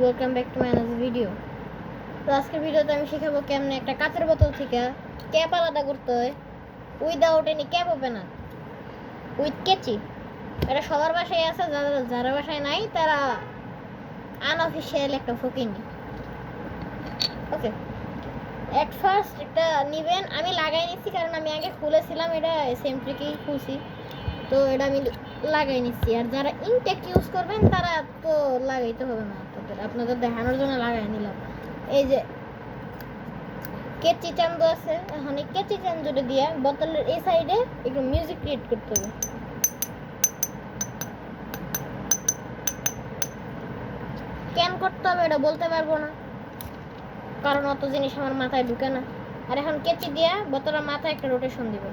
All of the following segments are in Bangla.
Welcome back to my another video. তো আজকের ভিডিওতে আমি শেখাবো কেমনে একটা কাঁচের বোতল থেকে ক্যাপ আলাদা করতে হয় without any cap opener with কেচি। এটা সবার বাসায় আছে, যারা বাসায় নাই তারা আনঅফিসিয়াল একটা ফকিনি। ওকে, এট ফার্স্ট এটা নিবেন। আমি লাগাই নিচ্ছি কারণ আমি আগে খুলেছিলাম, এটা সেম ট্রিকেই খুলছি, তো এটা আমি লাগাই নিচ্ছি। আর যারা ইনটেক ইউজ করবেন তারা তো লাগাইতে হবে না, আপনাদের দেখানোর জন্য লাগাই নিলাম। এই যে কেচি চান্দু আছে, এখন এই কেচি চান্দুটা দিয়ে বোতলের এই সাইডে একটু মিউজিক ক্রিয়েট করতে হবে। কেন করতে হবে এটা বলতে পারবো না, কারণ অত জিনিস আমার মাথায় ঢুকে না। আর এখন কেচি দিয়ে বোতলের মাথায় একটা রোটেশন দিব,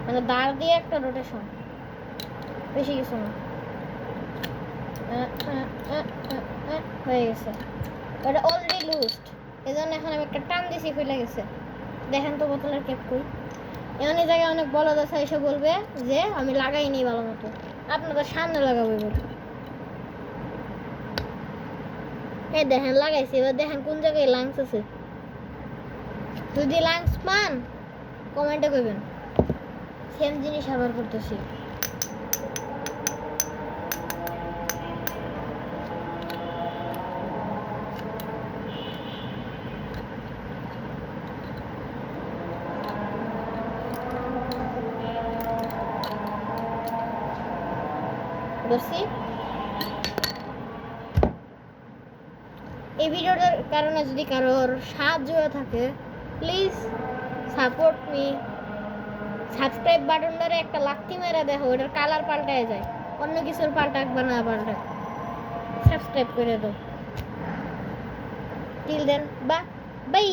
মানে দাঁড় দিয়ে একটা রোটেশন, বেশি কিছু না। হয়ে গেছে, এটা অলরেডি লুজড, এই জন্য এখন আমি একটা টান দিছি, খুলে গেছে। দেখেন তো বোতলের ক্যাপ কই। এমন এই জায়গায় অনেক বলদ আছে, এসে বলবে যে আমি লাগাইনি ভালো মতো। আপনাদের সামনে লাগাবো এবার। এই দেখেন লাগাইছি, এবার দেখেন কোন জায়গায় লাংস আছে। যদি লাংস পান কমেন্টে করবেন। সেম জিনিস আবার করতেছি। এই ভিডিওটার কারণে যদি কারোর সাহায্য হয়ে থাকে, প্লিজ সাপোর্ট মি। সাবস্ক্রাইব বাটনটারে একটা লাথি মেরে দেখো, ওটার কালার পাল্টায় যায়, অন্য কিছুর পাল্টাক বা না পাল্টাক। সাবস্ক্রাইব করে দাও। Till then, by.